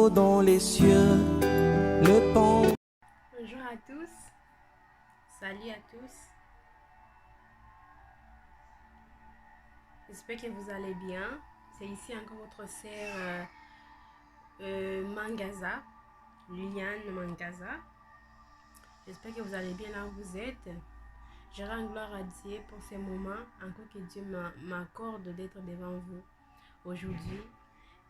haut dans les cieux, le pont. Bonjour à tous, salut à tous. J'espère que vous allez bien. C'est ici encore votre sœur Mangaza, Liliane Mangaza. J'espère que vous allez bien là où vous êtes. Je rends gloire à Dieu pour ces moments, encore que Dieu m'accorde d'être devant vous aujourd'hui.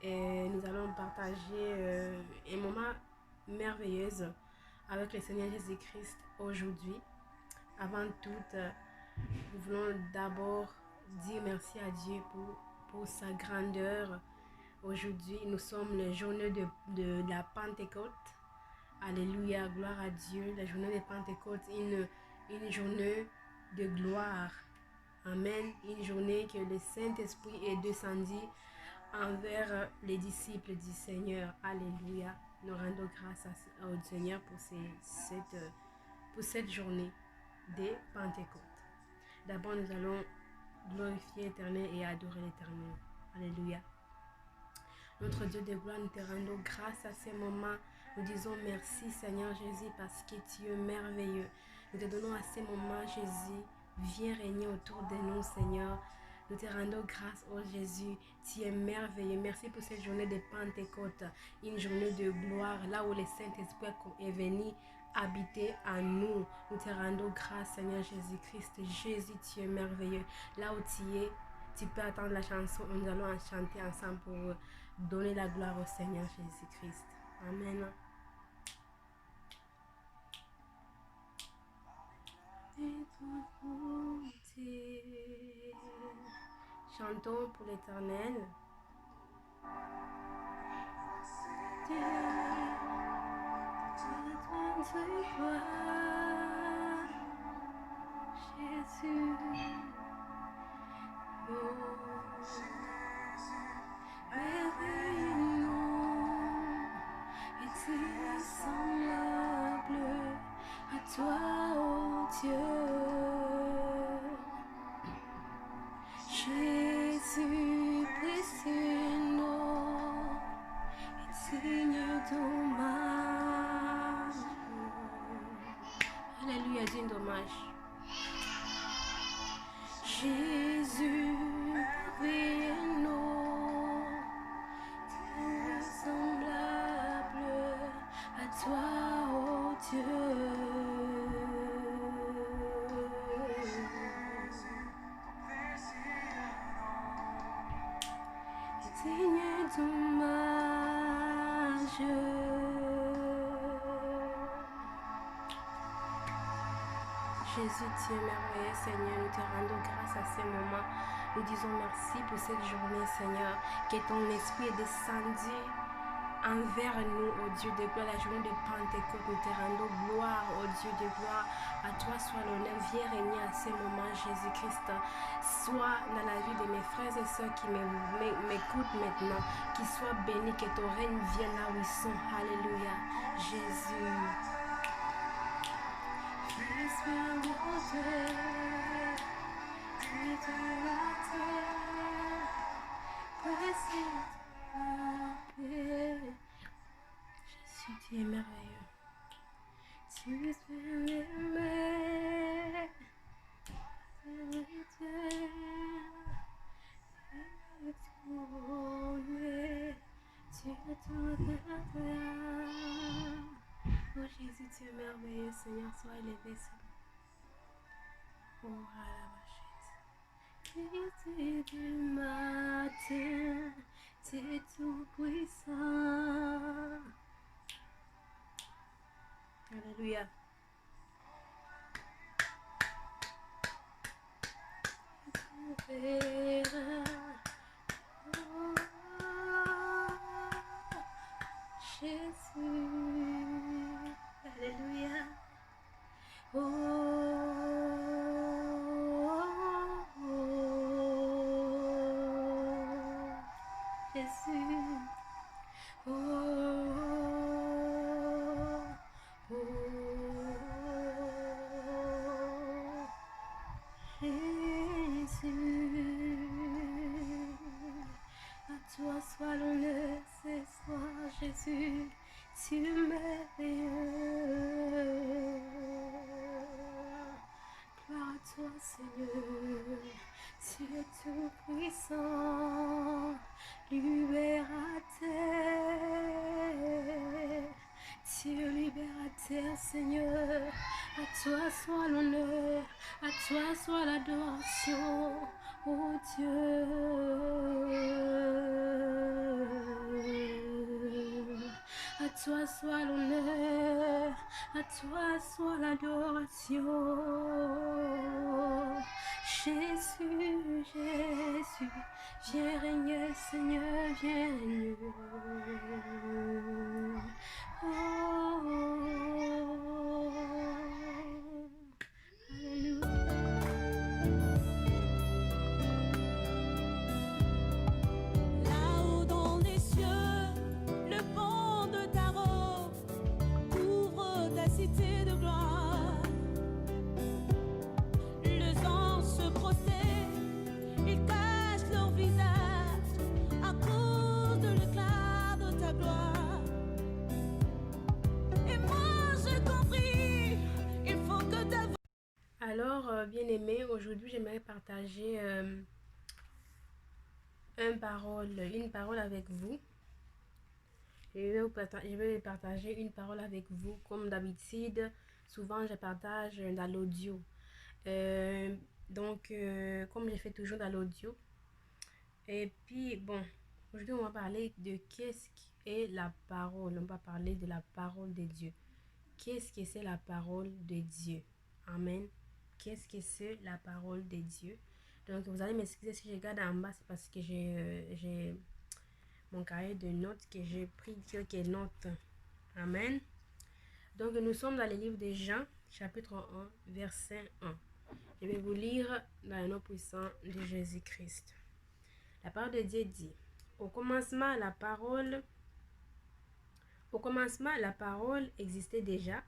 Et nous allons partager un moment merveilleux avec le Seigneur Jésus-Christ aujourd'hui. Avant tout, nous voulons d'abord dire merci à Dieu pour sa grandeur. Aujourd'hui, nous sommes le journée de la Pentecôte. Alléluia, gloire à Dieu. La journée de Pentecôte, une journée de gloire. Amen. Une journée que le Saint-Esprit est descendu envers les disciples du Seigneur. Alléluia. Nous rendons grâce au Seigneur pour cette journée de Pentecôte. D'abord, nous allons glorifier l'Éternel et adorer l'Éternel. Alléluia. Notre Dieu de gloire, nous te rendons grâce à ces moments. Nous disons merci Seigneur Jésus parce que tu es merveilleux. Nous te donnons à ces moments Jésus. Viens régner autour de nous Seigneur. Nous te rendons grâce, oh Jésus, tu es merveilleux. Merci pour cette journée de Pentecôte, une journée de gloire, là où le Saint-Esprit est venu habiter en nous. Nous te rendons grâce, Seigneur Jésus-Christ. Jésus, tu es merveilleux. Là où tu es, tu peux attendre la chanson. Nous allons en chanter ensemble pour donner la gloire au Seigneur Jésus-Christ. Amen. Chantons pour l'Éternel. Jésus, merveilleux nom, est-il semblable à toi, ô Dieu? Jésus, précieux nom, est digne d'hommage. Alléluia, digne d'hommage. Jésus, merveilleux nom, semblable à toi, ô Dieu. Digne d'hommage. Jésus, tu es merveilleux, Seigneur. Nous te rendons grâce à ces moments. Nous disons merci pour cette journée, Seigneur, que ton esprit est descendu envers nous, ô Dieu de gloire, la journée de Pentecôte. Nous te rendons gloire, ô Dieu de gloire. À toi soit l'honneur. Viens régner à ces moments, Jésus-Christ. Sois dans la vie de mes frères et sœurs qui m'écoutent maintenant. Qu'ils soient bénis, que ton règne vienne là où ils sont. Alléluia. Jésus. Jésus, tu es merveilleux. Tu es merveilleux. Oh Jésus, tu es merveilleux, Seigneur, sois élevé. Oh, Jésus du matin, tu es tout puissant. Alléluia. Jésus, alléluia. Jésus. Jésus, à toi soit l'honneur ce soir, Jésus. Jésus, tu es merveilleux. Gloire à toi, Seigneur, tu es tout puissant, libérateur. Tu es libérateur, Seigneur. À toi soit l'honneur, à toi soit l'adoration, oh Dieu. À toi soit l'honneur, à toi soit l'adoration. Jésus, Jésus, viens régner, Seigneur, viens régner. Oh, alléluia. Là-haut dans les cieux, le pont de ta robe couvre ta cité de gloire. Les anges se prosternent, ils cachent leur visage à cause de l'éclat de ta gloire. Et moi j'ai compris, il faut que ta voix. Alors, bien-aimés, aujourd'hui j'aimerais partager une parole avec vous. Je vais partager une parole avec vous. Comme d'habitude, souvent je partage dans l'audio. Comme je fais toujours dans l'audio. Et puis, bon, aujourd'hui on va parler de qu'est-ce qu'est la parole. On va parler de la parole de Dieu. Qu'est-ce que c'est la parole de Dieu? Amen. Qu'est-ce que c'est la parole de Dieu? Donc, vous allez m'excuser si je regarde en bas, c'est parce que j'ai mon cahier de notes que j'ai pris quelques notes. Amen. Donc, nous sommes dans le livre de Jean, chapitre 1, verset 1. Je vais vous lire dans le nom puissant de Jésus-Christ. La parole de Dieu dit, au commencement, la parole existait déjà.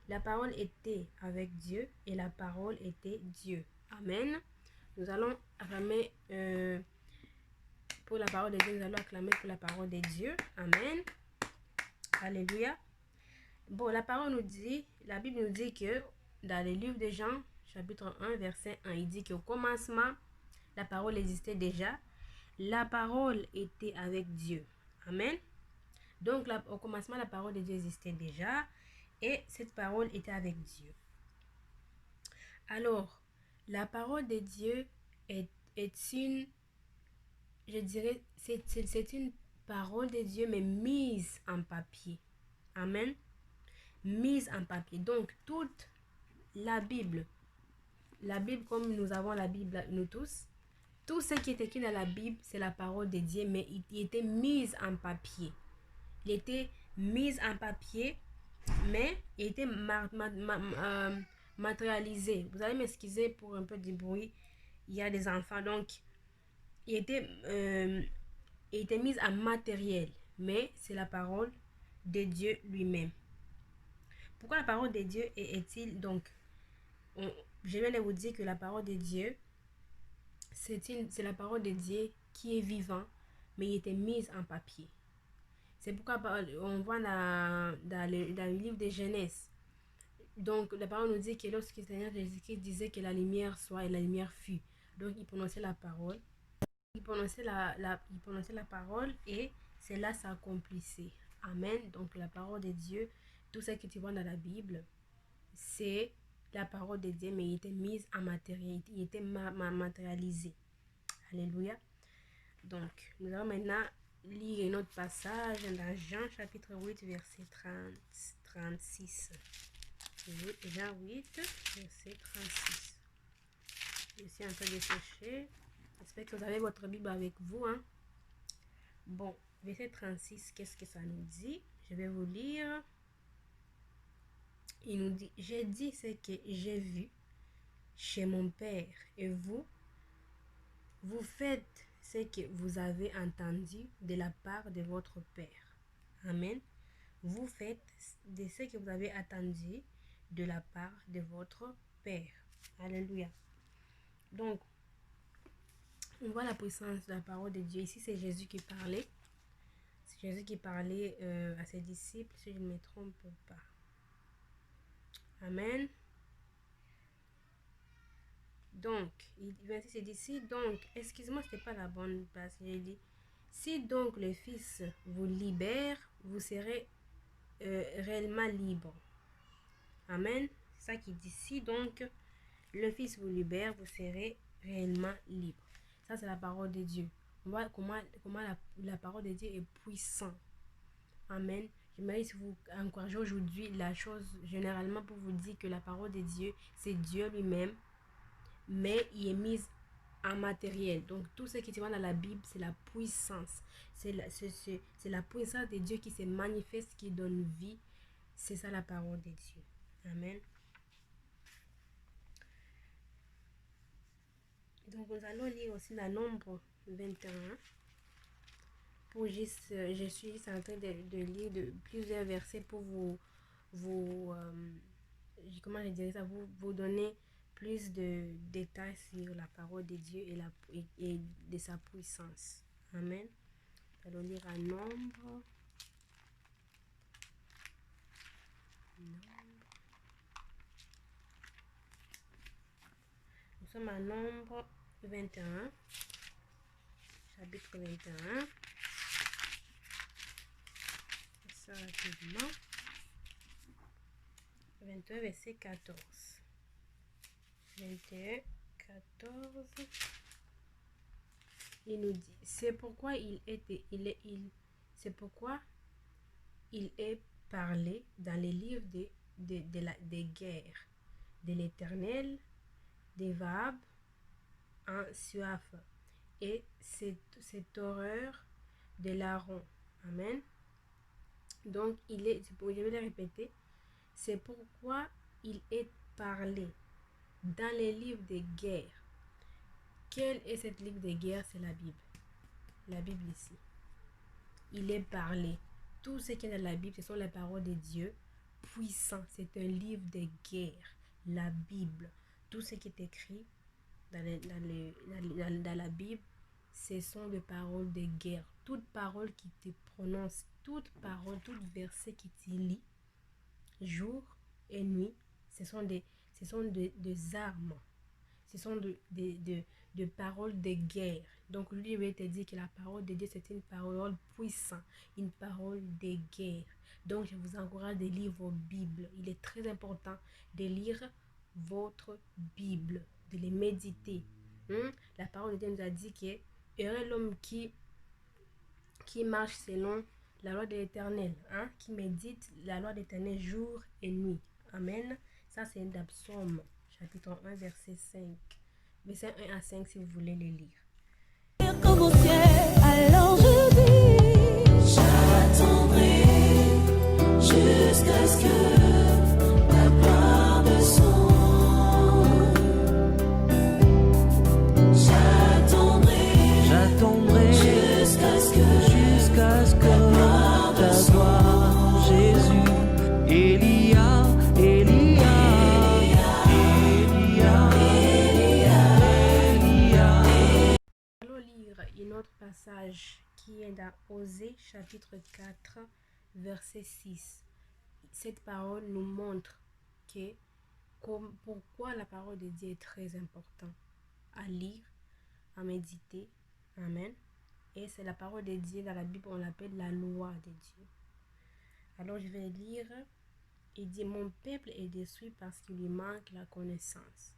La parole était avec Dieu et la parole était Dieu. Amen. Nous allons acclamer pour la parole de Dieu. Nous allons acclamer pour la parole de Dieu. Amen. Alléluia. Bon, la Bible nous dit que dans le livre de Jean, chapitre 1, verset 1, il dit qu'au commencement, la parole existait déjà. La parole était avec Dieu. Amen. Donc, au commencement, la parole de Dieu existait déjà. Et cette parole était avec Dieu. Alors, la parole de Dieu est une, je dirais, c'est une parole de Dieu, mais mise en papier. Amen. Mise en papier. Donc, toute la Bible comme nous avons la Bible, nous tous, tout ce qui est écrit dans la Bible, c'est la parole de Dieu, mais il était mise en papier. Il était mise en papier, mais il était matérialisé. Vous allez m'excuser pour un peu de bruit. Il y a des enfants, donc il était mis en matériel, mais c'est la parole de Dieu lui-même. Pourquoi la parole de Dieu est-il donc je viens de vous dire que la parole de Dieu, c'est la parole de Dieu qui est vivant, mais il était mise en papier. C'est pourquoi on voit dans le livre de Genèse. Donc, la parole nous dit que lorsque le Seigneur Jésus-Christ disait que la lumière soit et la lumière fut. Donc, il prononçait la parole. Il prononçait la parole et cela s'accomplissait. Amen. Donc, la parole de Dieu, tout ce que tu vois dans la Bible, c'est la parole de Dieu, mais il était mise en matériel. Il était matérialisé. Alléluia. Donc, nous allons maintenant lire un autre passage dans Jean chapitre 8, verset 36. Jean 8, verset 36. Je suis en train de chercher. J'espère que vous avez votre Bible avec vous. Hein? Bon, verset 36, qu'est-ce que ça nous dit? Je vais vous lire. Il nous dit, j'ai dit ce que j'ai vu chez mon Père, et vous faites ce que vous avez entendu de la part de votre Père. Amen. Vous faites de ce que vous avez entendu de la part de votre Père. Alléluia. Donc, on voit la puissance de la parole de Dieu. Ici, c'est Jésus qui parlait. Jésus qui parlait à ses disciples, si je ne me trompe pas. Amen. Donc, il dit ici, donc, excuse-moi, ce n'est pas la bonne place. Il dit, si donc le Fils vous libère, vous serez réellement libre. Amen. C'est ça qu'il dit. Si donc le Fils vous libère, vous serez réellement libre. Ça, c'est la parole de Dieu. On voit comment la parole de Dieu est puissante. Amen. J'aimerais si vous encouragez aujourd'hui la chose généralement pour vous dire que la parole de Dieu, c'est Dieu lui-même, mais il est mise en matériel. Donc tout ce qui se voit dans la Bible, c'est la puissance. C'est la puissance de Dieu qui se manifeste, qui donne vie. C'est ça la parole de Dieu. Amen. Donc nous allons lire aussi la Nombre 21. Je suis juste en train de lire plusieurs versets pour comment je dirais ça, vous donner plus de détails sur la parole de Dieu et de sa puissance. Amen. Nous allons lire à Nombre. Nous sommes à Nombre 21, chapitre 21. Ça rapidement. 21, verset 14. 21, 14. Il nous dit, c'est pourquoi c'est pourquoi il est parlé dans les livres des guerres de l'Éternel, des Vab en Suaf, et cette horreur de l'Aaron. Amen. Donc, je vais le répéter, c'est pourquoi il est parlé dans les livres de guerre. Quel est ce livre de guerre? C'est la Bible. La Bible ici. Il est parlé. Tout ce qui est dans la Bible, ce sont les paroles de Dieu puissant. C'est un livre de guerre. La Bible. Tout ce qui est écrit dans la Bible, ce sont des paroles de guerre. Toute parole qui te prononce, toute parole, tout verset qui te lit, jour et nuit, ce sont des armes. Ce sont de paroles de guerre. Donc lui va te dire que la parole de Dieu, c'est une parole puissante, une parole de guerre. Donc je vous encourage de lire vos Bibles. Il est très important de lire votre Bible, de les méditer. La parole de Dieu nous a dit que heureux l'homme qui marche selon la loi de l'Éternel, qui médite la loi de l'Éternel jour et nuit. Amen. Ça, c'est dans Psaume, chapitre 1, verset 5. Verset 1 à 5, si vous voulez les lire. Comme au ciel, alors je dis, j'attendrai jusqu'à ce que ta gloire descende. J'attendrai jusqu'à ce que ta gloire, Jésus, Élia. Allons lire un autre passage qui est dans Osée chapitre 4 verset 6. Cette parole nous montre pourquoi la parole de Dieu est très importante à lire, à méditer. Amen. Et c'est la parole de Dieu dans la Bible, on l'appelle la loi de Dieu. Alors je vais lire. Il dit, mon peuple est détruit parce qu'il lui manque la connaissance.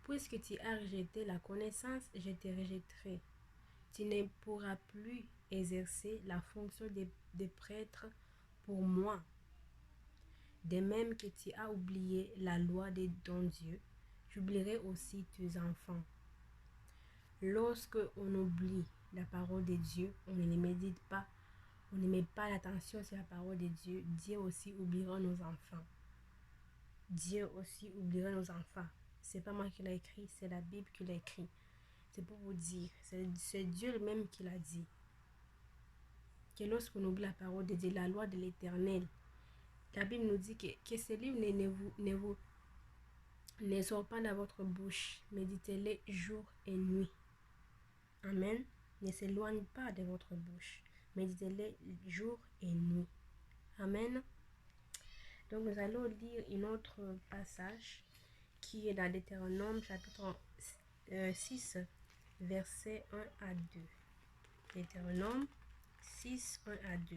Puisque tu as rejeté la connaissance, je te rejetterai. Tu ne pourras plus exercer la fonction de prêtre pour moi. De même que tu as oublié la loi de ton Dieu, j'oublierai aussi tes enfants. Lorsque on oublie la parole de Dieu, on ne les médite pas, on ne met pas l'attention sur la parole de Dieu, Dieu aussi oubliera nos enfants. Dieu aussi oubliera nos enfants. C'est pas moi qui l'ai écrit, c'est la Bible qui l'a écrit. C'est pour vous dire, c'est Dieu lui-même qui l'a dit. Que lorsqu'on oublie la parole de Dieu, la loi de l'Éternel, la Bible nous dit que ce livre ne sort pas dans votre bouche. Méditez-les jour et nuit. Amen. Ne s'éloigne pas de votre bouche. méditez-les jour et nuit. Amen. Donc nous allons lire un autre passage qui est dans Deutéronome chapitre 6, versets 1 à 2. Deutéronome 6, 1 à 2.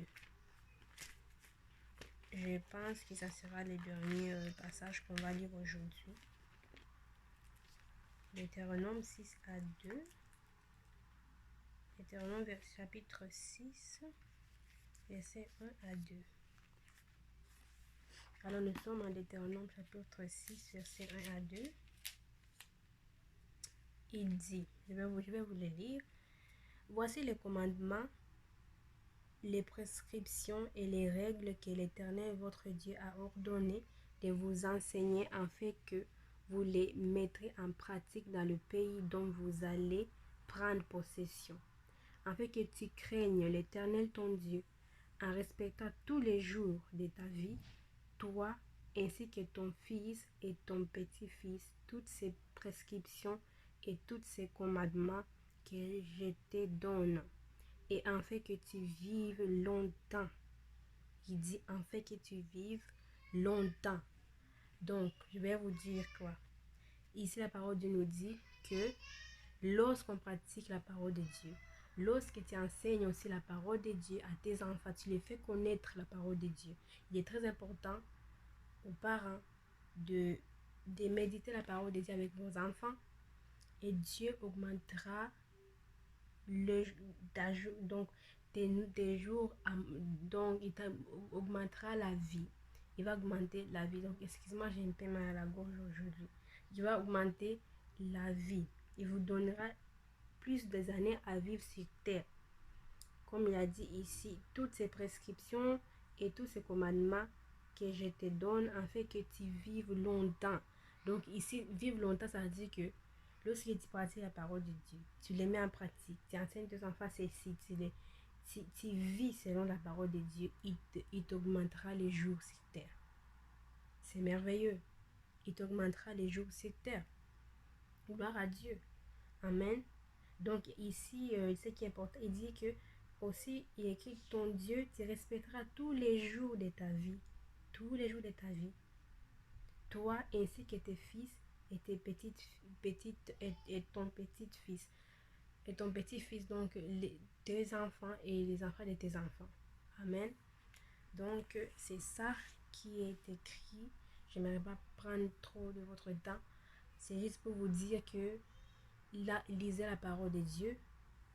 Je pense que ça sera le dernier passage qu'on va lire aujourd'hui. Deutéronome 6 à 2. Deutéronome chapitre 6, versets 1 à 2. Alors nous sommes en Deutéronome chapitre 6, versets 1 à 2. Il dit, je vais vous le lire. Voici les commandements, les prescriptions et les règles que l'Éternel votre Dieu a ordonné de vous enseigner afin que vous les mettrez en pratique dans le pays dont vous allez prendre possession, afin que tu craignes l'Éternel ton Dieu en respectant tous les jours de ta vie, toi ainsi que ton fils et ton petit-fils, toutes ces prescriptions et tous ces commandements que je te donne, et afin que tu vives longtemps. Il dit afin que tu vives longtemps. Donc, je vais vous dire quoi. Ici, la parole de Dieu nous dit que lorsqu'on pratique la parole de Dieu, lorsque tu enseignes aussi la parole de Dieu à tes enfants, tu les fais connaître la parole de Dieu. Il est très important aux parents de méditer la parole de Dieu avec vos enfants, et Dieu augmentera donc tes jours, donc il augmentera la vie. Il va augmenter la vie. Donc, excuse-moi, j'ai un peu mal à la gorge aujourd'hui. Il va augmenter la vie. Il vous donnera plus des années à vivre sur terre. Comme il a dit ici, toutes ces prescriptions et tous ces commandements que je te donne afin que tu vives longtemps. Donc ici, vivre longtemps, ça veut dire que lorsque tu pratiques la parole de Dieu, tu les mets en pratique, tu enseignes tes enfants ceci, tu vis selon la parole de Dieu, il t'augmentera les jours sur terre. C'est merveilleux. Il t'augmentera les jours sur terre. Gloire à Dieu. Amen. Donc ici, ce qui est important, il dit que aussi, il écrit ton Dieu, tu respecteras tous les jours de ta vie. Tous les jours de ta vie. Toi ainsi que tes fils et tes et ton petit-fils. Et ton petit-fils, donc tes enfants et les enfants de tes enfants. Amen. Donc, c'est ça qui est écrit. Je n'aimerais pas prendre trop de votre temps. C'est juste pour vous dire que là, lisez la parole de Dieu.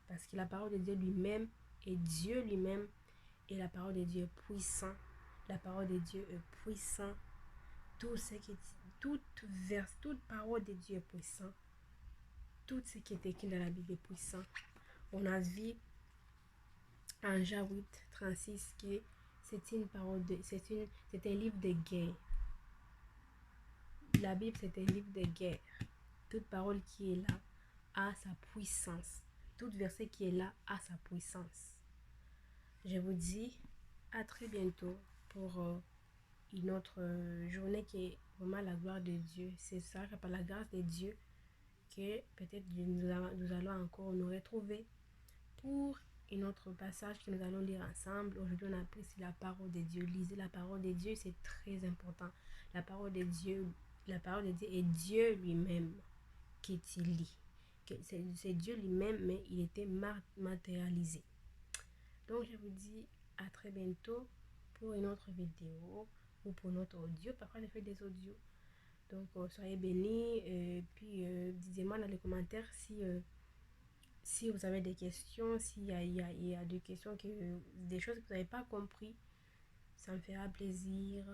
Parce que la parole de Dieu lui-même est Dieu lui-même. Et la parole de Dieu est puissante. La parole de Dieu est puissante. Toute parole de Dieu est puissante. Tout ce qui est écrit dans la Bible est puissant. On a vu en Jean 8, 36 que c'est une parole c'est un livre de guerre. La Bible, c'est un livre de guerre. Toute parole qui est là a sa puissance. Tout verset qui est là a sa puissance. Je vous dis à très bientôt pour une autre journée qui est vraiment la gloire de Dieu. C'est ça, par la grâce de Dieu, que peut-être nous allons encore nous retrouver pour un autre passage que nous allons lire ensemble. Aujourd'hui, on a appris sur la parole de Dieu. Lisez la parole de Dieu, c'est très important. La parole de Dieu est Dieu lui-même qui tu lis. C'est Dieu lui-même, mais il était matérialisé. Donc, je vous dis à très bientôt pour une autre vidéo ou pour notre audio. Parfois, je fais des audios. Donc, soyez bénis. Puis, dites-moi dans les commentaires si vous avez des questions, s'il y a des questions, des choses que vous n'avez pas compris. Ça me fera plaisir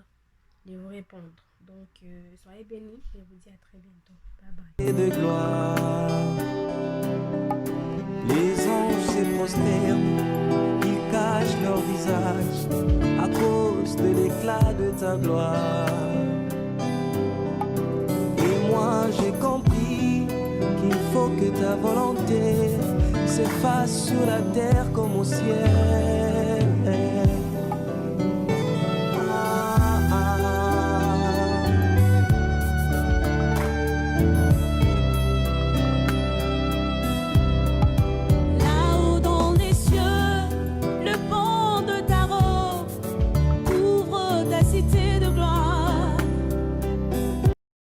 de vous répondre. Donc, soyez bénis et je vous dis à très bientôt. Bye bye. Et de gloire, les anges se prosternent, ils cachent leur visage à cause de l'éclat de ta gloire. Et moi j'ai compris qu'il faut que ta volonté s'efface sur la terre comme au ciel.